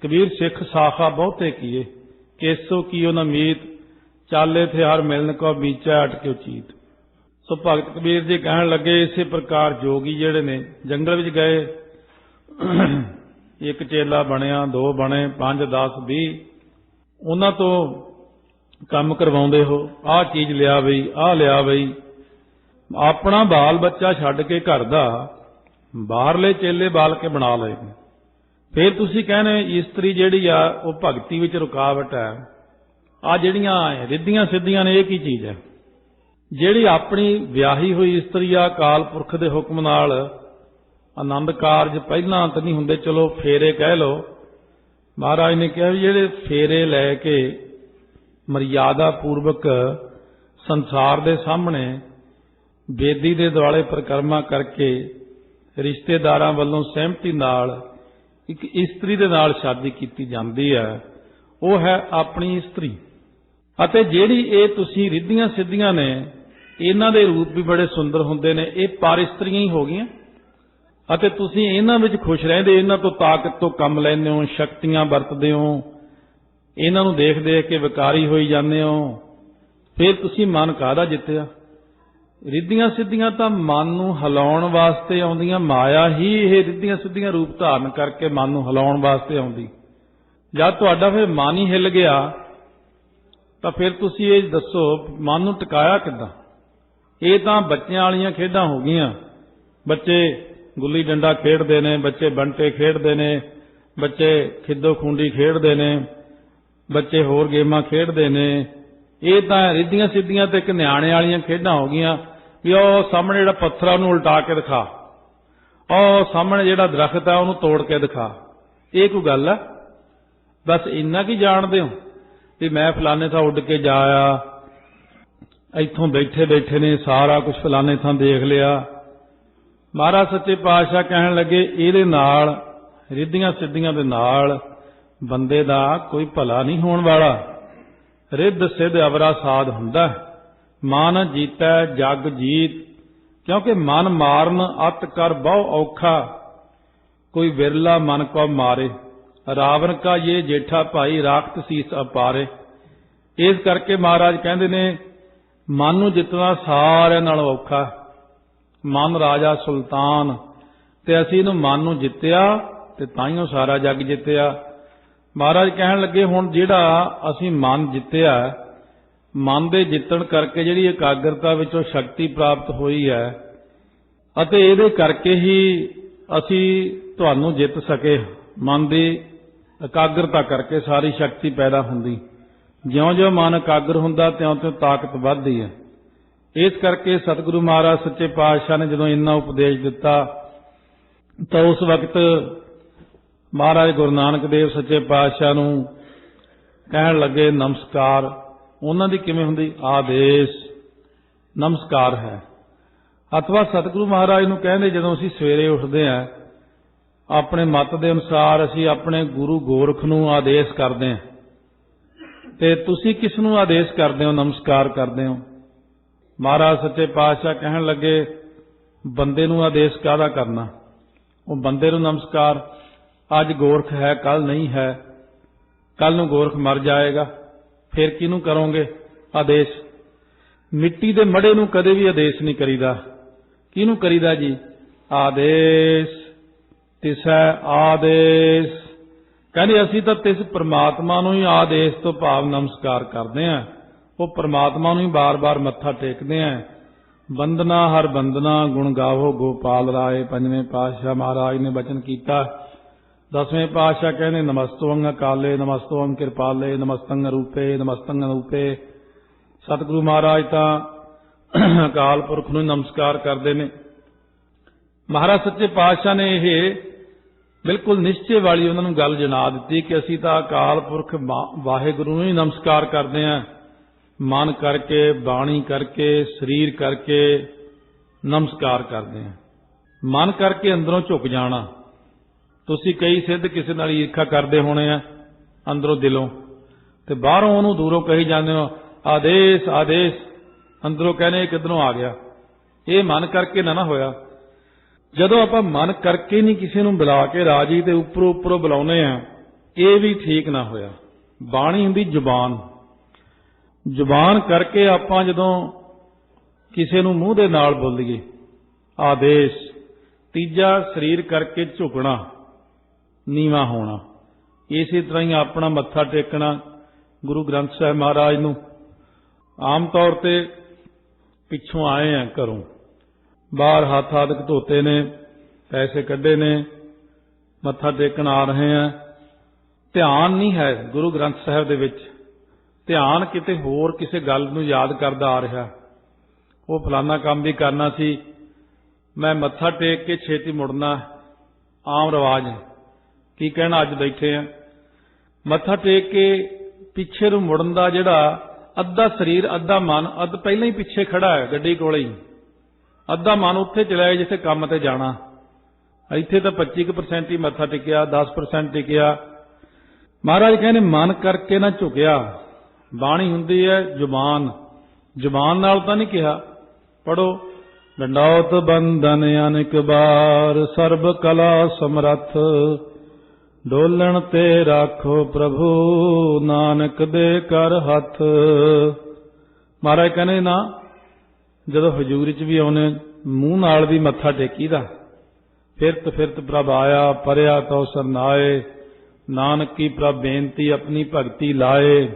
ਕਬੀਰ ਸਿੱਖ ਸਾਖਾ ਬਹੁਤੇ ਕੀਏ, ਕੇਸੋ ਕੀਓ ਨ ਮੀਤ, ਚਾਲੇ ਥੇ ਹਰ ਮਿਲਨ ਕੋ ਬੀਚੈ ਅਟਕਿਓ ਚੀਤ। ਸੋ ਭਗਤ ਕਬੀਰ ਜੀ ਕਹਿਣ ਲੱਗੇ, ਇਸੇ ਪ੍ਰਕਾਰ ਜੋਗੀ ਜਿਹੜੇ ਨੇ ਜੰਗਲ ਵਿੱਚ ਗਏ, ਇੱਕ ਚੇਲਾ ਬਣਿਆ, 2 ਬਣੇ, 5, 10, 20, ਉਹਨਾਂ ਤੋਂ ਕੰਮ ਕਰਵਾਉਂਦੇ ਹੋ, ਆਹ ਚੀਜ਼ ਲਿਆ ਬਈ, ਆਹ ਲਿਆ ਬਈ। ਆਪਣਾ ਬਾਲ ਬੱਚਾ ਛੱਡ ਕੇ ਘਰ ਦਾ ਬਾਹਰਲੇ ਚੇਲੇ ਬਾਲ ਕੇ ਬਣਾ ਲਏ। ਫਿਰ ਤੁਸੀਂ ਕਹਿੰਦੇ ਇਸਤਰੀ ਜਿਹੜੀ ਆ ਉਹ ਭਗਤੀ ਵਿੱਚ ਰੁਕਾਵਟ ਹੈ। ਆ ਜਿਹੜੀਆਂ ਰਿੱਧੀਆਂ ਸਿੱਧੀਆਂ ਨੇ, ਇਹ ਕੀ ਚੀਜ਼ ਹੈ? ਜਿਹੜੀ ਆਪਣੀ ਵਿਆਹੀ ਹੋਈ ਇਸਤਰੀ ਆ, ਅਕਾਲ ਪੁਰਖ ਦੇ ਹੁਕਮ ਨਾਲ ਆਨੰਦ ਕਾਰਜ ਪਹਿਲਾਂ ਤਾਂ ਨਹੀਂ ਹੁੰਦੇ, ਚਲੋ ਫੇਰੇ ਕਹਿ ਲਓ। ਮਹਾਰਾਜ ਨੇ ਕਿਹਾ ਵੀ ਜਿਹੜੇ ਫੇਰੇ ਲੈ ਕੇ ਮਰਿਆਦਾ ਪੂਰਵਕ ਸੰਸਾਰ ਦੇ ਸਾਹਮਣੇ ਬੇਦੀ ਦੇ ਦੁਆਲੇ ਪਰਿਕਰਮਾ ਕਰਕੇ ਰਿਸ਼ਤੇਦਾਰਾਂ ਵੱਲੋਂ ਸਹਿਮਤੀ ਨਾਲ ਇੱਕ ਇਸਤਰੀ ਦੇ ਨਾਲ ਸ਼ਾਦੀ ਕੀਤੀ ਜਾਂਦੀ ਹੈ, ਉਹ ਹੈ ਆਪਣੀ ਇਸਤਰੀ। ਅਤੇ ਜਿਹੜੀ ਇਹ ਤੁਸੀਂ ਰਿੱਧੀਆਂ ਸਿੱਧੀਆਂ ਨੇ, ਇਹਨਾਂ ਦੇ ਰੂਪ ਵੀ ਬੜੇ ਸੁੰਦਰ ਹੁੰਦੇ ਨੇ, ਇਹ ਪਰ ਇਸਤਰੀਆਂ ਹੀ ਹੋ ਗਈਆਂ। ਅਤੇ ਤੁਸੀਂ ਇਹਨਾਂ ਵਿੱਚ ਖੁਸ਼ ਰਹਿੰਦੇ, ਇਹਨਾਂ ਤੋਂ ਤਾਕਤ ਤੋਂ ਕੰਮ ਲੈਂਦੇ ਹੋ, ਸ਼ਕਤੀਆਂ ਵਰਤਦੇ ਹੋ, ਇਹਨਾਂ ਨੂੰ ਦੇਖ ਦੇਖ ਕੇ ਵਿਕਾਰੀ ਹੋਈ ਜਾਂਦੇ ਹੋ। ਫਿਰ ਤੁਸੀਂ ਮਨ ਕਾਹਦਾ ਜਿੱਤਿਆ? ਰਿੱਧੀਆਂ ਸਿੱਧੀਆਂ ਤਾਂ ਮਨ ਨੂੰ ਹਿਲਾਉਣ ਵਾਸਤੇ ਆਉਂਦੀਆਂ, ਮਾਇਆ ਹੀ ਇਹ ਰਿੱਧੀਆਂ ਸਿੱਧੀਆਂ ਰੂਪ ਧਾਰਨ ਕਰਕੇ ਮਨ ਨੂੰ ਹਿਲਾਉਣ ਵਾਸਤੇ ਆਉਂਦੀ। ਜਦ ਤੁਹਾਡਾ ਫਿਰ ਮਨ ਹੀ ਹਿੱਲ ਗਿਆ, ਤਾਂ ਫਿਰ ਤੁਸੀਂ ਇਹ ਦੱਸੋ ਮਨ ਨੂੰ ਟਿਕਾਇਆ ਕਿੱਦਾਂ? ਇਹ ਤਾਂ ਬੱਚਿਆਂ ਵਾਲੀਆਂ ਖੇਡਾਂ ਹੋ ਗਈਆਂ। ਬੱਚੇ ਗੁੱਲੀ ਡੰਡਾ ਖੇਡਦੇ ਨੇ, ਬੱਚੇ ਬੰਟੇ ਖੇਡਦੇ ਨੇ, ਬੱਚੇ ਖਿੱਦੋ ਖੂੰਡੀ ਖੇਡਦੇ ਨੇ, ਬੱਚੇ ਹੋਰ ਗੇਮਾਂ ਖੇਡਦੇ ਨੇ। ਇਹ ਤਾਂ ਰਿੱਧੀਆਂ ਸਿੱਧੀਆਂ ਤੇ ਇੱਕ ਨਿਆਣੇ ਵਾਲੀਆਂ ਖੇਡਾਂ ਹੋ ਗਈਆਂ। भी ਉਹ ਸਾਹਮਣੇ ਜਿਹੜਾ ਪੱਥਰ ਆ ਉਹਨੂੰ ਉਲਟਾ ਕੇ ਦਿਖਾ, ਉਹ ਸਾਹਮਣੇ ਜਿਹੜਾ ਦਰਖਤ ਆ ਉਹਨੂੰ ਤੋੜ ਕੇ ਦਿਖਾ। ਇਹ ਕੋਈ ਗੱਲ ਆ? ਬਸ ਇੰਨਾ ਕੀ ਜਾਣਦੇ ਹੋ ਵੀ ਮੈਂ ਫਲਾਣੇ ਥਾਂ ਉੱਡ ਕੇ ਜਾ ਆ, ਇੱਥੋਂ ਬੈਠੇ ਬੈਠੇ ਨੇ ਸਾਰਾ ਕੁਝ ਫਲਾਣੇ ਥਾਂ ਦੇਖ ਲਿਆ। ਮਹਾਰਾਜ ਸੱਚੇ ਪਾਤਸ਼ਾਹ ਕਹਿਣ ਲੱਗੇ ਇਹਦੇ ਨਾਲ ਰਿੱਧੀਆਂ ਸਿੱਧੀਆਂ ਦੇ ਨਾਲ ਬੰਦੇ ਦਾ ਕੋਈ ਭਲਾ ਨਹੀਂ ਹੋਣ ਵਾਲਾ। ਰਿੱਧ ਸਿੱਧ ਅਵਰਾ ਸਾਧ ਹੁੰਦਾ, ਮਨ ਜੀਤੈ ਜਗ ਜੀਤ। ਕਿਉਂਕਿ ਮਨ ਮਾਰਨ ਅਤ ਕਰ ਬਹੁ ਔਖਾ, ਕੋਈ ਵਿਰਲਾ ਮਨ ਕੋ ਮਾਰੇ। ਰਾਵਣ ਕਾ ਇਹ ਜੇਠਾ ਭਾਈ ਰਾਖਤ ਸੀਸ ਅਪਾਰੇ। ਇਸ ਕਰਕੇ ਮਹਾਰਾਜ ਕਹਿੰਦੇ ਨੇ ਮਨ ਨੂੰ ਜਿੱਤਣਾ ਸਾਰਿਆਂ ਨਾਲੋਂ ਔਖਾ। ਮਨ ਰਾਜਾ ਸੁਲਤਾਨ, ਤੇ ਅਸੀਂ ਇਹਨੂੰ ਮਨ ਨੂੰ ਜਿੱਤਿਆ ਤੇ ਤਾਈਓ ਸਾਰਾ ਜੱਗ ਜਿੱਤਿਆ। ਮਹਾਰਾਜ ਕਹਿਣ ਲੱਗੇ ਹੁਣ ਜਿਹੜਾ ਅਸੀਂ ਮਨ ਜਿੱਤਿਆ, ਮਨ ਦੇ ਜਿੱਤਣ ਕਰਕੇ ਜਿਹੜੀ ਇਕਾਗਰਤਾ ਵਿੱਚੋਂ ਸ਼ਕਤੀ ਪ੍ਰਾਪਤ ਹੋਈ ਹੈ, ਅਤੇ ਇਹਦੇ ਕਰਕੇ ਹੀ ਅਸੀਂ ਤੁਹਾਨੂੰ ਜਿੱਤ ਸਕੇ। ਮਨ ਦੀ ਇਕਾਗਰਤਾ ਕਰਕੇ ਸਾਰੀ ਸ਼ਕਤੀ ਪੈਦਾ ਹੁੰਦੀ। ਜਿਉਂ-ਜਿਉਂ ਮਨ ਇਕਾਗਰ ਹੁੰਦਾ ਤਿਉਂ-ਤਿਉਂ ਤਾਕਤ ਵੱਧਦੀ ਹੈ। ਇਸ ਕਰਕੇ ਸਤਿਗੁਰੂ ਮਹਾਰਾਜ ਸੱਚੇ ਪਾਤਸ਼ਾਹ ਨੇ ਜਦੋਂ ਇੰਨਾ ਉਪਦੇਸ਼ ਦਿੱਤਾ ਤਾਂ ਉਸ ਵਕਤ ਮਹਾਰਾਜ ਗੁਰੂ ਨਾਨਕ ਦੇਵ ਸੱਚੇ ਪਾਤਸ਼ਾਹ ਨੂੰ ਕਹਿਣ ਲੱਗੇ ਨਮਸਕਾਰ। ਉਹਨਾਂ ਦੀ ਕਿਵੇਂ ਹੁੰਦੀ? ਆਦੇਸ਼ ਨਮਸਕਾਰ ਹੈ। ਅਥਵਾ ਸਤਿਗੁਰੂ ਮਹਾਰਾਜ ਨੂੰ ਕਹਿੰਦੇ ਜਦੋਂ ਅਸੀਂ ਸਵੇਰੇ ਉੱਠਦੇ ਹਾਂ, ਆਪਣੇ ਮਤ ਦੇ ਅਨੁਸਾਰ ਅਸੀਂ ਆਪਣੇ ਗੁਰੂ ਗੋਰਖ ਨੂੰ ਆਦੇਸ਼ ਕਰਦੇ ਹਾਂ, ਤੇ ਤੁਸੀਂ ਕਿਸ ਨੂੰ ਆਦੇਸ਼ ਕਰਦੇ ਹੋ, ਨਮਸਕਾਰ ਕਰਦੇ ਹੋ? ਮਹਾਰਾਜ ਸੱਚੇ ਪਾਤਸ਼ਾਹ ਕਹਿਣ ਲੱਗੇ ਬੰਦੇ ਨੂੰ ਆਦੇਸ਼ ਕਾਹਦਾ ਕਰਨਾ? ਉਹ ਬੰਦੇ ਨੂੰ ਨਮਸਕਾਰ। ਅੱਜ ਗੋਰਖ ਹੈ, ਕੱਲ ਨਹੀਂ ਹੈ, ਕੱਲ ਨੂੰ ਗੋਰਖ ਮਰ ਜਾਏਗਾ, ਫਿਰ ਕਿਹਨੂੰ ਕਰੋਗੇ ਆਦੇਸ਼? ਮਿੱਟੀ ਦੇ ਮੜੇ ਨੂੰ ਕਦੇ ਵੀ ਆਦੇਸ਼ ਨਹੀਂ ਕਰੀਦਾ। ਕਿਹਨੂੰ ਕਰੀਦਾ ਜੀ? ਆਦੇਸ਼ ਤਿਸੈ ਆਦੇਸ਼। ਕਹਿੰਦੇ ਅਸੀਂ ਤਾਂ ਤਿਸ ਪ੍ਰਮਾਤਮਾ ਨੂੰ ਹੀ ਆਦੇਸ਼ ਤੋਂ ਭਾਵ ਨਮਸਕਾਰ ਕਰਦੇ ਹਾਂ। ਉਹ ਪ੍ਰਮਾਤਮਾ ਨੂੰ ਹੀ ਬਾਰ-ਬਾਰ ਮੱਥਾ ਟੇਕਦੇ ਹਾਂ। ਬੰਦਨਾ ਹਰ ਬੰਦਨਾ ਗੁਣ ਗਾਵੋ ਗੋਪਾਲ ਰਾਏ। ਪੰਜਵੇਂ ਪਾਤਸ਼ਾਹ ਮਹਾਰਾਜ ਨੇ ਬਚਨ ਕੀਤਾ। ਦਸਵੇਂ ਪਾਤਸ਼ਾਹ ਕਹਿੰਦੇ ਨਮਸਤੋੰ ਅਕਾਲੇ ਨਮਸਤੋੰ ਕਿਰਪਾਲੇ ਨਮਸਤੰ ਰੂਪੇ ਨਮਸਤੰ ਅਨੂਪੇ। ਸਤਿਗੁਰੂ ਮਹਾਰਾਜ ਤਾਂ ਅਕਾਲ ਪੁਰਖ ਨੂੰ ਨਮਸਕਾਰ ਕਰਦੇ ਨੇ। ਮਹਾਰਾਜ ਸੱਚੇ ਪਾਤਸ਼ਾਹ ਨੇ ਇਹ ਬਿਲਕੁਲ ਨਿਸ਼ਚੇ ਵਾਲੀ ਉਹਨਾਂ ਨੂੰ ਗੱਲ ਜਣਾ ਦਿੱਤੀ ਕਿ ਅਸੀਂ ਤਾਂ ਅਕਾਲ ਪੁਰਖ ਵਾਹਿਗੁਰੂ ਨੂੰ ਹੀ ਨਮਸਕਾਰ ਕਰਦੇ ਹਾਂ। ਮਨ ਕਰਕੇ, ਬਾਣੀ ਕਰਕੇ, ਸਰੀਰ ਕਰਕੇ ਨਮਸਕਾਰ ਕਰਦੇ ਹਾਂ। ਮਨ ਕਰਕੇ ਅੰਦਰੋਂ ਝੁਕ ਜਾਣਾ। ਤੁਸੀਂ ਕਈ ਸਿੱਧ ਕਿਸੇ ਨਾਲ ਈਰਖਾ ਕਰਦੇ ਹੋਣੇ ਆ ਅੰਦਰੋਂ ਦਿਲੋਂ, ਤੇ ਬਾਹਰੋਂ ਉਹਨੂੰ ਦੂਰੋਂ ਕਹੀ ਜਾਂਦੇ ਹੋ ਆਦੇਸ਼ ਆਦੇਸ਼, ਅੰਦਰੋਂ ਕਹਿੰਦੇ ਕਿੱਧਰੋਂ ਆ ਗਿਆ। ਇਹ ਮਨ ਕਰਕੇ ਨਾ ਹੋਇਆ। ਜਦੋਂ ਆਪਾਂ ਮਨ ਕਰਕੇ ਨਹੀਂ ਕਿਸੇ ਨੂੰ ਬੁਲਾ ਕੇ ਰਾਜੀ ਤੇ ਉੱਪਰੋਂ ਉੱਪਰੋਂ ਬੁਲਾਉਨੇ ਆ, ਇਹ ਵੀ ਠੀਕ ਨਾ ਹੋਇਆ। ਬਾਣੀ ਹੁੰਦੀ ਜ਼ੁਬਾਨ। ਜ਼ੁਬਾਨ ਕਰਕੇ ਆਪਾਂ ਜਦੋਂ ਕਿਸੇ ਨੂੰ ਮੂੰਹ ਦੇ ਨਾਲ ਬੋਲੀਏ ਆਦੇਸ਼। ਤੀਜਾ ਸਰੀਰ ਕਰਕੇ ਝੁਕਣਾ, ਨੀਵਾਂ ਹੋਣਾ। ਇਸੇ ਤਰ੍ਹਾਂ ਹੀ ਆਪਣਾ ਮੱਥਾ ਟੇਕਣਾ ਗੁਰੂ ਗ੍ਰੰਥ ਸਾਹਿਬ ਮਹਾਰਾਜ ਨੂੰ। ਆਮ ਤੌਰ ਤੇ ਪਿੱਛੋਂ ਆਏ ਆ ਘਰੋਂ, ਬਾਹਰ ਹੱਥ ਆਦਿਕ ਧੋਤੇ ਨੇ, ਪੈਸੇ ਕੱਢੇ ਨੇ, ਮੱਥਾ ਟੇਕਣ ਆ ਰਹੇ ਆ। ਧਿਆਨ ਨਹੀਂ ਹੈ ਗੁਰੂ ਗ੍ਰੰਥ ਸਾਹਿਬ ਦੇ ਵਿੱਚ। ਧਿਆਨ ਕਿਤੇ ਹੋਰ ਕਿਸੇ ਗੱਲ ਨੂੰ ਯਾਦ ਕਰਦਾ ਆ ਰਿਹਾ। ਉਹ ਫਲਾਨਾ ਕੰਮ ਵੀ ਕਰਨਾ ਸੀ, ਮੈਂ ਮੱਥਾ ਟੇਕ ਕੇ ਛੇਤੀ ਮੁੜਨਾ, ਆਮ ਰਿਵਾਜ ਹੈ। ਕੀ ਕਹਿਣਾ ਅੱਜ ਬੈਠੇ ਆ, ਮੱਥਾ ਟੇਕ ਕੇ ਪਿੱਛੇ ਨੂੰ ਮੁੜਨ ਦਾ ਜਿਹੜਾ ਅੱਧਾ ਸਰੀਰ ਅੱਧਾ ਮਨ ਅੱਧ ਪਹਿਲਾਂ ਹੀ ਪਿੱਛੇ ਖੜਾ ਹੈ ਗੱਡੀ ਕੋਲੇ ਹੀ। ਅੱਧਾ ਮਨ ਉੱਥੇ ਚਲਾਇਆ ਜਿੱਥੇ ਕੰਮ ਤੇ ਜਾਣਾ। ਇੱਥੇ ਤਾਂ 25% ਹੀ ਮੱਥਾ ਟਿਕਿਆ, 10% ਟਿਕਿਆ। ਮਹਾਰਾਜ ਕਹਿੰਦੇ ਮਨ ਕਰਕੇ ਨਾ ਝੁਕਿਆ। ਬਾਣੀ ਹੁੰਦੀ ਹੈ ਜ਼ੁਬਾਨ। ਜ਼ੁਬਾਨ ਨਾਲ ਤਾਂ ਨਹੀਂ ਕਿਹਾ। ਪੜੋ ਡੰਡੌਤ ਬੰਧਨ ਅਨੇਕ ਬਾਰ ਸਰਬ ਕਲਾ ਸਮਰੱਥ ਡੋਲਣ ਤੇ ਰਾਖੋ ਪ੍ਰਭੂ ਨਾਨਕ ਦੇ ਕਰ ਹੱਥ। ਮਹਾਰਾਜ ਕਹਿੰਦੇ ਨਾ ਜਦੋਂ ਹਜ਼ੂਰੀ ਚ ਵੀ ਆਉਨੇ ਮੂੰਹ ਨਾਲ ਵੀ ਮੱਥਾ ਟੇਕੀਦਾ। ਫਿਰਤ ਫਿਰਤ ਪ੍ਰਭ ਆਇਆ ਪਰਿਆ ਤਉ ਸਰਨਾਏ ਨਾਨਕ ਕੀ ਪ੍ਰਭ ਬੇਨਤੀ ਆਪਣੀ ਭਗਤੀ ਲਾਏ।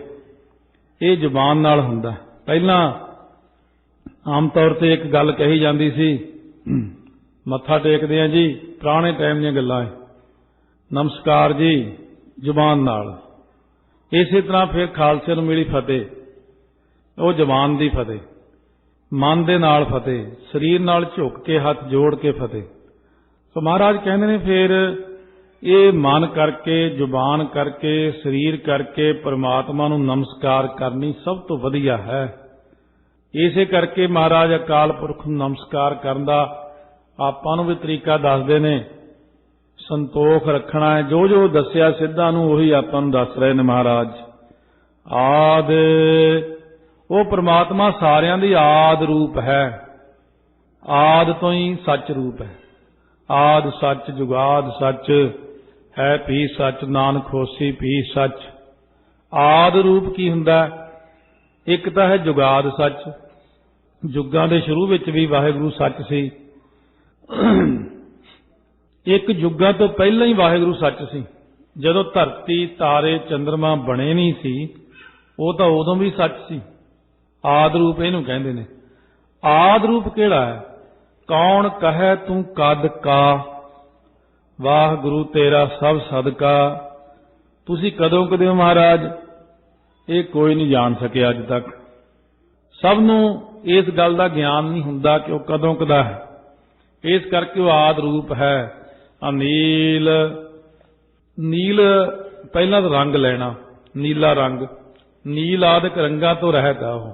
ਇਹ ਜ਼ੁਬਾਨ ਨਾਲ ਹੁੰਦਾ। ਪਹਿਲਾਂ ਆਮ ਤੌਰ ਤੇ ਇੱਕ ਗੱਲ ਕਹੀ ਜਾਂਦੀ ਸੀ, ਮੱਥਾ ਟੇਕਦੇ ਆ ਜੀ, ਪੁਰਾਣੇ ਟਾਈਮ ਦੀਆਂ ਗੱਲਾਂ ਹੈ, ਨਮਸਕਾਰ ਜੀ ਜ਼ੁਬਾਨ ਨਾਲ। ਇਸੇ ਤਰ੍ਹਾਂ ਫਿਰ ਖਾਲਸੇ ਨੂੰ ਮਿਲੀ ਫਤਿਹ, ਉਹ ਜ਼ੁਬਾਨ ਦੀ ਫਤਿਹ। ਮਨ ਦੇ ਨਾਲ ਫਤਿਹ, ਸਰੀਰ ਨਾਲ ਝੁਕ ਕੇ ਹੱਥ ਜੋੜ ਕੇ ਫਤਿਹ। ਸੋ ਮਹਾਰਾਜ ਕਹਿੰਦੇ ਨੇ ਫਿਰ ਇਹ ਮਨ ਕਰਕੇ, ਜ਼ੁਬਾਨ ਕਰਕੇ, ਸਰੀਰ ਕਰਕੇ ਪਰਮਾਤਮਾ ਨੂੰ ਨਮਸਕਾਰ ਕਰਨੀ ਸਭ ਤੋਂ ਵਧੀਆ ਹੈ। ਇਸੇ ਕਰਕੇ ਮਹਾਰਾਜ ਅਕਾਲ ਪੁਰਖ ਨੂੰ ਨਮਸਕਾਰ ਕਰਨ ਦਾ ਆਪਾਂ ਨੂੰ ਵੀ ਤਰੀਕਾ ਦੱਸਦੇ ਨੇ। ਸੰਤੋਖ ਰੱਖਣਾ ਹੈ, ਜੋ ਜੋ ਦੱਸਿਆ ਸਿੱਧਾਂ ਨੂੰ ਉਹੀ ਆਪਾਂ ਨੂੰ ਦੱਸ ਰਹੇ ਨੇ ਮਹਾਰਾਜ। ਆਦ, ਉਹ ਪ੍ਰਮਾਤਮਾ ਸਾਰਿਆਂ ਦੀ ਆਦ ਰੂਪ ਹੈ, ਆਦ ਤੋਂ ਹੀ ਸੱਚ ਰੂਪ ਹੈ। ਆਦ ਸੱਚ, ਜੁਗਾਦ ਸੱਚ, ਹੈ ਭੀ ਸੱਚ, ਨਾਨਕ ਹੋਸੀ ਭੀ ਸੱਚ। ਆਦ ਰੂਪ ਕੀ ਹੁੰਦਾ? ਇੱਕ ਤਾਂ ਹੈ ਜੁਗਾਦ ਸੱਚ, ਜੁਗਾਂ ਦੇ ਸ਼ੁਰੂ ਵਿੱਚ ਵੀ ਵਾਹਿਗੁਰੂ ਸੱਚ ਸੀ। ਇੱਕ ਜੁਗਾਂ ਤੋਂ ਪਹਿਲਾਂ ਹੀ ਵਾਹਿਗੁਰੂ ਸੱਚ ਸੀ। ਜਦੋਂ ਧਰਤੀ, ਤਾਰੇ, ਚੰਦਰਮਾ ਬਣੇ ਨਹੀਂ ਸੀ, ਉਹ ਤਾਂ ਉਦੋਂ ਵੀ ਸੱਚ ਸੀ। ਆਦ ਰੂਪ ਇਹਨੂੰ ਕਹਿੰਦੇ ਨੇ। ਆਦ ਰੂਪ ਕਿਹੜਾ ਹੈ? ਕੌਣ ਕਹੈ ਤੂੰ ਕਦ ਕਾ, ਵਾਹਿਗੁਰੂ ਤੇਰਾ ਸਭ ਸਦਕਾ। ਤੁਸੀਂ ਕਦੋਂ ਕਦੇ ਹੋ ਮਹਾਰਾਜ? ਇਹ ਕੋਈ ਨਹੀਂ ਜਾਣ ਸਕਿਆ ਅੱਜ ਤੱਕ। ਸਭ ਨੂੰ ਇਸ ਗੱਲ ਦਾ ਗਿਆਨ ਨਹੀਂ ਹੁੰਦਾ ਕਿ ਉਹ ਕਦੋਂ ਕਦਾ ਹੈ। ਇਸ ਕਰਕੇ ਉਹ ਆਦ ਰੂਪ ਹੈ। ਅਨੀਲ, ਨੀਲ ਪਹਿਲਾਂ ਤਾਂ ਰੰਗ ਲੈਣਾ, ਨੀਲਾ ਰੰਗ, ਨੀਲ ਆਦਿਕ ਰੰਗਾਂ ਤੋਂ ਰਹਿਤ ਹੈ ਉਹ।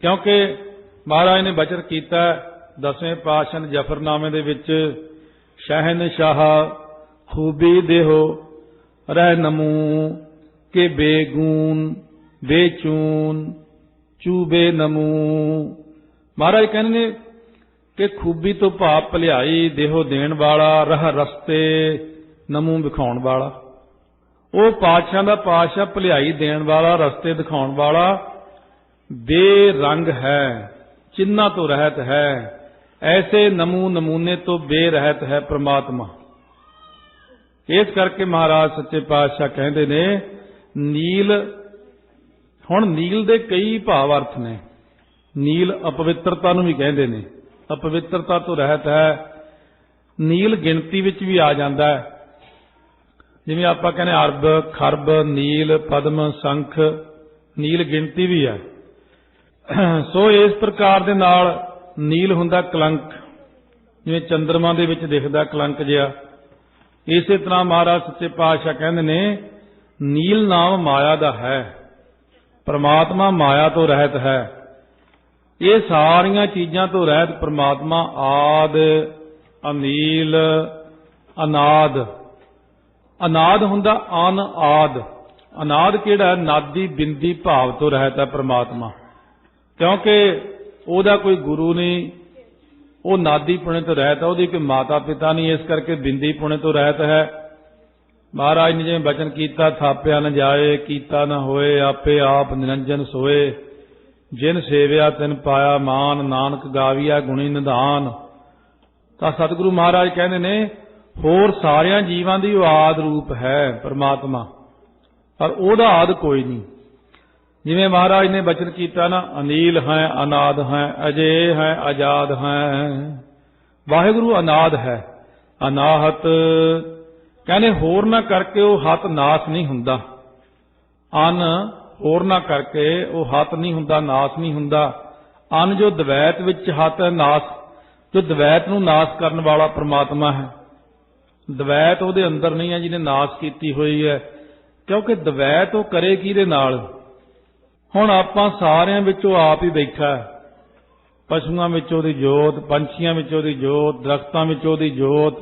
ਕਿਉਂਕਿ ਮਹਾਰਾਜ ਨੇ ਬਚਨ ਕੀਤਾ 10ਵੇਂ ਪਾਤਸ਼ਾਹ ਜਫਰਨਾਮੇ ਦੇ ਵਿੱਚ, ਸ਼ਹਿਨਸ਼ਾਹ ਖੂਬੀ ਦੇਹੋ ਰਹਿ ਨਮੂ ਕੇ ਬੇਗੂਨ ਬੇਚੂਨ ਚੂਬੇ ਨਮੂ। ਮਹਾਰਾਜ ਕਹਿੰਦੇ ਨੇ ਕਿ ਖੂਬੀ ਤੋਂ ਭਾਵ ਭਲਿਆਈ, ਦੇਹੋ ਦੇਣ ਵਾਲਾ, ਰਹ ਰਸਤੇ, ਨਮੂ ਵਿਖਾਉਣ ਵਾਲਾ। ਉਹ ਪਾਤਸ਼ਾਹ ਦਾ ਪਾਤਸ਼ਾਹ ਭਲਿਆਈ ਦੇਣ ਵਾਲਾ, ਰਸਤੇ ਦਿਖਾਉਣ ਵਾਲਾ, ਬੇਰੰਗ ਹੈ, ਚਿੰਨ੍ਹਾਂ ਤੋਂ ਰਹਿਤ ਹੈ। ਐਸੇ ਨਮੂ ਨਮੂਨੇ ਤੋਂ ਬੇਰਹਿਤ ਹੈ ਪ੍ਰਮਾਤਮਾ। ਇਸ ਕਰਕੇ ਮਹਾਰਾਜ ਸੱਚੇ ਪਾਤਸ਼ਾਹ ਕਹਿੰਦੇ ਨੇ ਨੀਲ। ਹੁਣ ਨੀਲ ਦੇ ਕਈ ਭਾਵ ਅਰਥ ਨੇ। ਨੀਲ ਅਪਵਿੱਤਰਤਾ ਨੂੰ ਵੀ ਕਹਿੰਦੇ ਨੇ, ਅਪਵਿੱਤਰਤਾ ਤੋਂ ਰਹਿਤ ਹੈ। ਨੀਲ ਗਿਣਤੀ ਵਿੱਚ ਵੀ ਆ ਜਾਂਦਾ ਹੈ, ਜਿਵੇਂ ਆਪਾਂ ਕਹਿੰਦੇ ਅਰਬ, ਖਰਬ, ਨੀਲ, ਪਦਮ, ਸੰਖ, ਨੀਲ ਗਿਣਤੀ ਵੀ ਹੈ। ਸੋ ਇਸ ਪ੍ਰਕਾਰ ਦੇ ਨਾਲ ਨੀਲ ਹੁੰਦਾ ਕਲੰਕ, ਜਿਵੇਂ ਚੰਦਰਮਾ ਦੇ ਵਿੱਚ ਦਿਖਦਾ ਕਲੰਕ ਜਿਹਾ। ਇਸੇ ਤਰ੍ਹਾਂ ਮਹਾਰਾਜ ਸੱਚੇ ਪਾਤਸ਼ਾਹ ਕਹਿੰਦੇ ਨੇ ਨੀਲ ਨਾਮ ਮਾਇਆ ਦਾ ਹੈ, ਪ੍ਰਮਾਤਮਾ ਮਾਇਆ ਤੋਂ ਰਹਿਤ ਹੈ। ਇਹ ਸਾਰੀਆਂ ਚੀਜ਼ਾਂ ਤੋਂ ਰਹਿਤ ਪ੍ਰਮਾਤਮਾ ਆਦ, ਅਨੀਲ, ਅਨਾਦ। ਅਨਾਦ ਹੁੰਦਾ ਅਨ ਆਦ। ਅਨਾਦ ਕਿਹੜਾ? ਨਾਦੀ ਬਿੰਦੀ ਭਾਵ ਤੋਂ ਰਹਿਤ ਹੈ ਪ੍ਰਮਾਤਮਾ। ਕਿਉਂਕਿ ਉਹਦਾ ਕੋਈ ਗੁਰੂ ਨਹੀਂ, ਉਹ ਨਾਦੀ ਪੁਣੇ ਤੋਂ ਰਹਿਤ ਹੈ, ਉਹਦੀ ਕੋਈ ਮਾਤਾ ਪਿਤਾ ਨਹੀਂ, ਇਸ ਕਰਕੇ ਬਿੰਦੀ ਪੁਣੇ ਤੋਂ ਰਹਿਤ ਹੈ। ਮਹਾਰਾਜ ਨੇ ਜਿਵੇਂ ਬਚਨ ਕੀਤਾ, ਥਾਪਿਆ ਨ ਜਾਏ, ਕੀਤਾ ਨ ਹੋਏ, ਆਪੇ ਆਪ ਨਿਰੰਜਨ ਸੋਏ, ਜਿਨ ਸੇਵਿਆ ਤਿਨ ਪਾਇਆ ਮਾਨ, ਨਾਨਕ ਗਾਵੀਆ ਗੁਣੀ ਨਿਧਾਨ। ਤਾਂ ਸਤਿਗੁਰੂ ਮਹਾਰਾਜ ਕਹਿੰਦੇ ਨੇ ਹੋਰ ਸਾਰਿਆਂ ਜੀਵਾਂ ਦੀ ਉਹ ਆਦ ਰੂਪ ਹੈ ਪ੍ਰਮਾਤਮਾ, ਪਰ ਉਹਦਾ ਆਦ ਕੋਈ ਨਹੀਂ। ਜਿਵੇਂ ਮਹਾਰਾਜ ਨੇ ਬਚਨ ਕੀਤਾ ਨਾ, ਅਨੀਲ ਹੈ, ਅਨਾਦ ਹੈ, ਅਜੇ ਹੈ, ਆਜ਼ਾਦ ਹੈ। ਵਾਹਿਗੁਰੂ ਅਨਾਦ ਹੈ, ਅਨਾਹਤ। ਕਹਿੰਦੇ ਹੋਰ ਨਾ ਕਰਕੇ ਉਹ ਹੱਥ ਨਾਸ ਨਹੀਂ ਹੁੰਦਾ। ਅਨ ਹੋਰ ਨਾ ਕਰਕੇ ਉਹ ਹੱਥ ਨਹੀਂ ਹੁੰਦਾ, ਨਾਸ ਨਹੀਂ ਹੁੰਦਾ। ਅਨ ਜੋ ਦਵੈਤ ਵਿੱਚ ਹੱਥ ਹੈ, ਨਾਸ ਜੋ ਦਵੈਤ ਨੂੰ ਨਾਸ ਕਰਨ ਵਾਲਾ ਪ੍ਰਮਾਤਮਾ ਹੈ। ਦਵੈਤ ਉਹਦੇ ਅੰਦਰ ਨਹੀਂ ਹੈ ਜਿਹਨੇ ਨਾਸ ਕੀਤੀ ਹੋਈ ਹੈ, ਕਿਉਂਕਿ ਦਵੈਤ ਉਹ ਕਰੇ ਕਿਹਦੇ ਨਾਲ? ਹੁਣ ਆਪਾਂ ਸਾਰਿਆਂ ਵਿੱਚੋਂ ਆਪ ਹੀ ਬੈਠਾ। ਪਸ਼ੂਆਂ ਵਿੱਚ ਉਹਦੀ ਜੋਤ, ਪੰਛੀਆਂ ਵਿੱਚ ਉਹਦੀ ਜੋਤ, ਦਰਖਤਾਂ ਵਿੱਚ ਉਹਦੀ ਜੋਤ,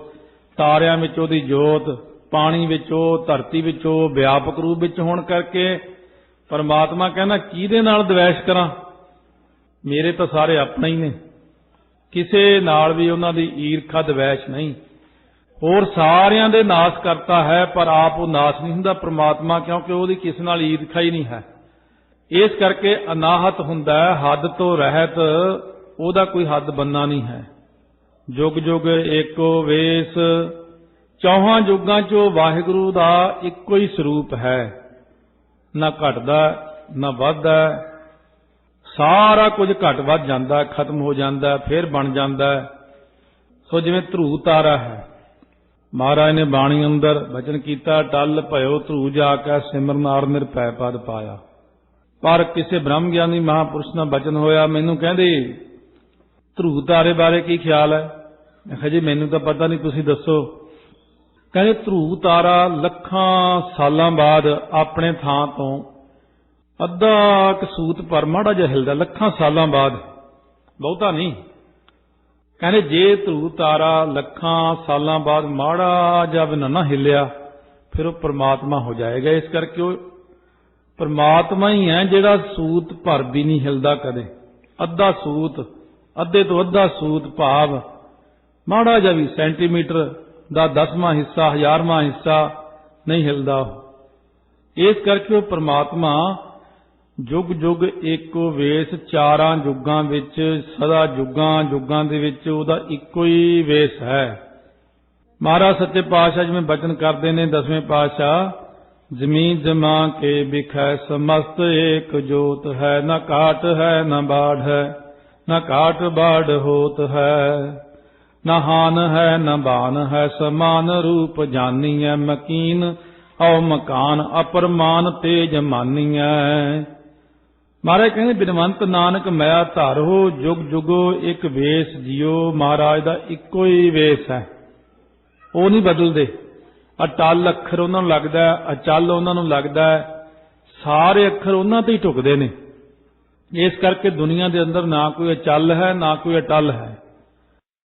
ਤਾਰਿਆਂ ਵਿੱਚ ਉਹਦੀ ਜੋਤ, ਪਾਣੀ ਵਿੱਚ ਉਹ, ਧਰਤੀ ਵਿੱਚ ਉਹ, ਵਿਆਪਕ ਰੂਪ ਵਿੱਚ ਹੋਣ ਕਰਕੇ ਪਰਮਾਤਮਾ ਕਹਿੰਦਾ ਕਿਹਦੇ ਨਾਲ ਦਵੈਸ਼ ਕਰਾਂ? ਮੇਰੇ ਤਾਂ ਸਾਰੇ ਆਪਣੇ ਹੀ ਨੇ, ਕਿਸੇ ਨਾਲ ਵੀ ਉਹਨਾਂ ਦੀ ਈਰਖਾ ਦਵੈਸ਼ ਨਹੀਂ। ਹੋਰ ਸਾਰਿਆਂ ਦੇ ਨਾਸ ਕਰਤਾ ਹੈ, ਪਰ ਆਪ ਉਹ ਨਾਸ ਨਹੀਂ ਹੁੰਦਾ ਪ੍ਰਮਾਤਮਾ, ਕਿਉਂਕਿ ਉਹਦੀ ਕਿਸੇ ਨਾਲ ਈਰਖਾ ਹੀ ਨਹੀਂ ਹੈ। ਇਸ ਕਰਕੇ ਅਨਾਹਤ ਹੁੰਦਾ ਹੈ, ਹੱਦ ਤੋਂ ਰਹਿਤ, ਉਹਦਾ ਕੋਈ ਹੱਦ ਬੰਨਾ ਨਹੀਂ ਹੈ। ਜੁਗ ਜੁਗ ਏਕੋ ਵੇਸ, ਚੌਹਾਂ ਯੁੱਗਾਂ 'ਚੋਂ ਵਾਹਿਗੁਰੂ ਦਾ ਇੱਕੋ ਹੀ ਸਰੂਪ ਹੈ, ਨਾ ਘਟਦਾ ਨਾ ਵੱਧਦਾ। ਸਾਰਾ ਕੁਝ ਘਟ ਵੱਧ ਜਾਂਦਾ, ਖਤਮ ਹੋ ਜਾਂਦਾ, ਫਿਰ ਬਣ ਜਾਂਦਾ। ਸੋ ਜਿਵੇਂ ਧਰੂ ਤਾਰਾ ਹੈ, ਮਹਾਰਾਜ ਨੇ ਬਾਣੀ ਅੰਦਰ ਬਚਨ ਕੀਤਾ, ਟਲ ਭਇਓ ਧਰੂ ਜਾ ਕੇ ਸਿਮਰਨ ਆਰ ਨਿਰਭੈ ਪਦ ਪਾਇਆ। पर किसी ब्रह्म ज्ञानी महापुरुष का बचन होया, मैनू कहंदे ध्रुव तारे बारे की ख्याल है। मैं कहा जी मैनू तो पता नहीं, तुसीं दसो। कहंदे ध्रुव तारा लखां सालां बाद अपने थां तो अद्धा कसूत पर माड़ा जिहा हिलदा, लखां सालां बाद, बहुता नहीं। कहंदे जे ध्रुव तारा लखां सालां बाद माड़ा जिहा भी ना हिलिया फिर वो परमात्मा हो जाएगा। इस करके वो परमात्मा ही है जिहड़ा सूत भर भी नहीं हिलदा कदे। अद्धा सूत, अद्धे तो अद्धा सूत भाव माड़ा जिहा भी सेंटीमीटर दा 10वां हिस्सा 1000वां हिस्सा नहीं हिलदा। इस करके वो परमात्मा जुग जुग एको वेस, चारां जुगां विच सदा जुगां जुगां दे विच उहदा इक्को ही वेस है। महाराज सच्चे पातशाह जिवें बचन करते ने 10वें पातशाह, जमीन जमा के बिखै समस्त एक जोत है, न काट है न बाढ़ है, न काट बाढ़ होत है, न हान है न बान है, समान रूप जानिए मकीन औ मकान अपरमान तेज मानिए। महाराज कहते बिनवंत नानक मैं धारो जुग जुगो एक वेस जियो। महाराज का इक्को ही वेस है, वो नहीं बदलते। अटल अखर उन्होंने लगता है, अचल उन्होंने लगता है, सारे अखर उन्होंने ते ही ढुकते हैं। इस करके दुनिया के अंदर ना कोई अचल है ना कोई अटल है।